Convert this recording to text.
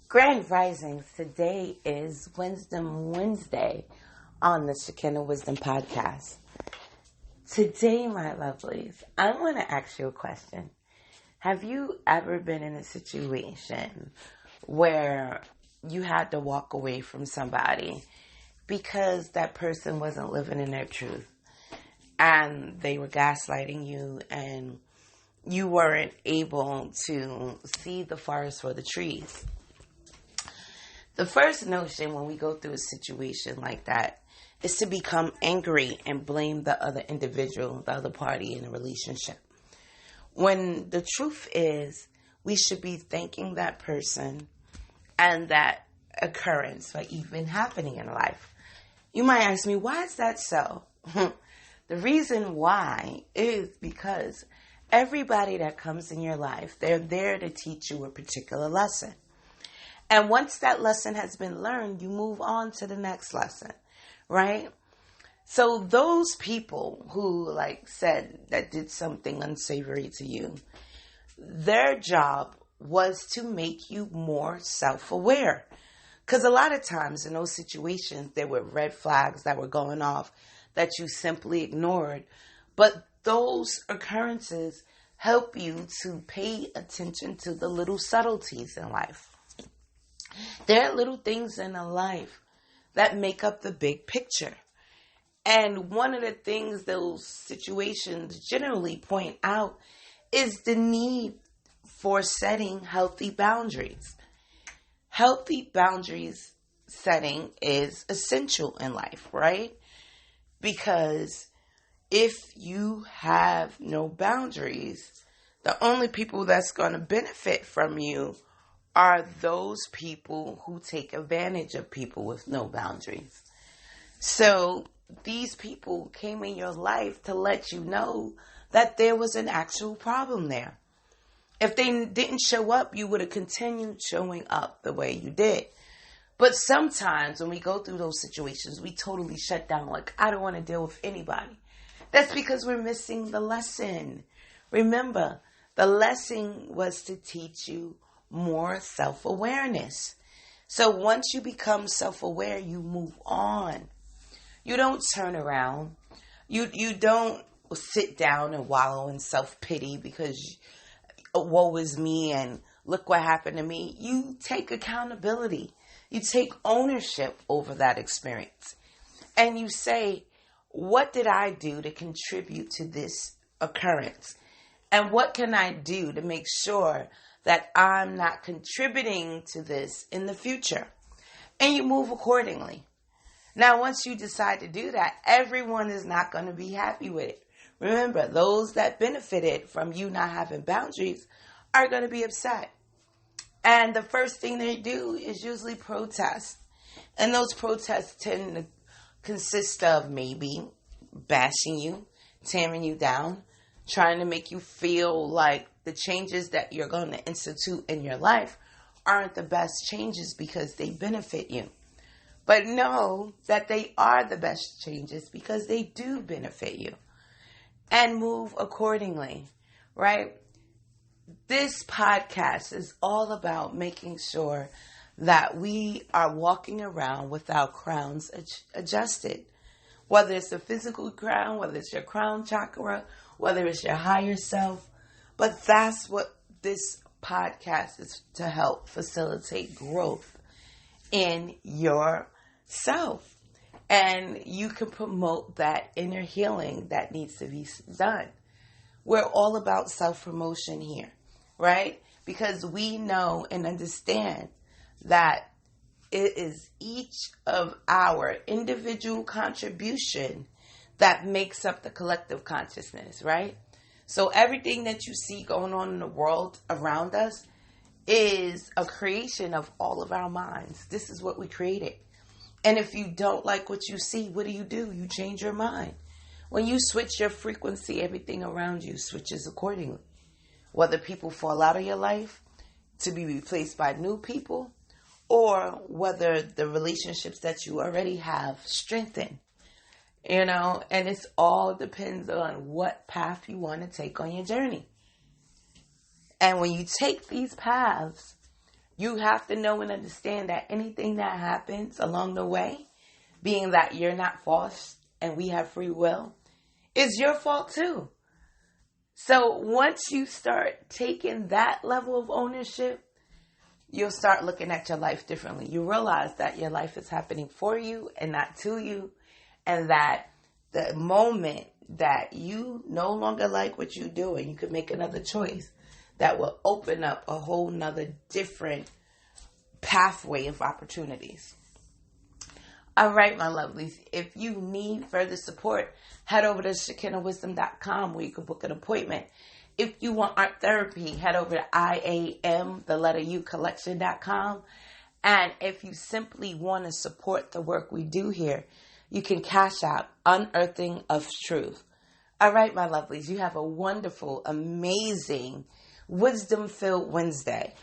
Grand Risings. Today is Wisdom Wednesday on the Shekinah Wisdom Podcast. Today, my lovelies, I want to ask you a question. Have you ever been in a situation where you had to walk away from somebody because that person wasn't living in their truth and they were gaslighting you and you weren't able to see the forest for the trees? The first notion when we go through a situation like that is to become angry and blame the other individual, the other party in a relationship. When the truth is, we should be thanking that person and that occurrence for even happening in life. You might ask me, why is that so? The reason why is because everybody that comes in your life, they're there to teach you a particular lesson. And once that lesson has been learned, you move on to the next lesson, right? So those people who, said that did something unsavory to you, their job was to make you more self-aware. Because a lot of times in those situations, there were red flags that were going off that you simply ignored. But those occurrences help you to pay attention to the little subtleties in life. There are little things in a life that make up the big picture. And one of the things those situations generally point out is the need for setting healthy boundaries. Healthy boundaries setting is essential in life, right? Because if you have no boundaries, the only people that's going to benefit from you are those people who take advantage of people with no boundaries. So these people came in your life to let you know that there was an actual problem there. If they didn't show up, you would have continued showing up the way you did. But sometimes when we go through those situations, we totally shut down, like, I don't want to deal with anybody. That's because we're missing the lesson. Remember, the lesson was to teach you more self-awareness. So once you become self-aware, you move on. You don't turn around. You don't sit down and wallow in self-pity because woe is me and look what happened to me. You take accountability. You take ownership over that experience. And you say, what did I do to contribute to this occurrence? And what can I do to make sure that I'm not contributing to this in the future? And you move accordingly. Now, once you decide to do that, everyone is not going to be happy with it. Remember, those that benefited from you not having boundaries are going to be upset. And the first thing they do is usually protest. And those protests tend to consist of maybe bashing you, tearing you down, trying to make you feel like the changes that you're going to institute in your life aren't the best changes because they benefit you. But know that they are the best changes because they do benefit you. And move accordingly, right? This podcast is all about making sure that we are walking around with our crowns adjusted. Whether it's the physical crown, whether it's your crown chakra, whether it's your higher self. But that's what this podcast is to help facilitate growth in yourself. And you can promote that inner healing that needs to be done. We're all about self-promotion here, right? Because we know and understand that it is each of our individual contribution that makes up the collective consciousness, right? So everything that you see going on in the world around us is a creation of all of our minds. This is what we created. And if you don't like what you see, what do? You change your mind. When you switch your frequency, everything around you switches accordingly. Whether people fall out of your life to be replaced by new people, or whether the relationships that you already have strengthen. And it's all depends on what path you want to take on your journey. And when you take these paths, You have to know and understand that anything that happens along the way, being that you're not false and we have free will, is your fault too. So once you start taking that level of ownership, you'll start looking at your life differently. You realize that your life is happening for you and not to you, and that the moment that you no longer like what you do and you can make another choice, that will open up a whole nother different pathway of opportunities. All right, my lovelies. If you need further support, head over to shekinahwisdom.com where you can book an appointment. If you want art therapy, head over to iamucollection.com. And if you simply want to support the work we do here, you can Cashapp Unearthing of Truth. All right, my lovelies. You have a wonderful, amazing, wisdom-filled Wednesday.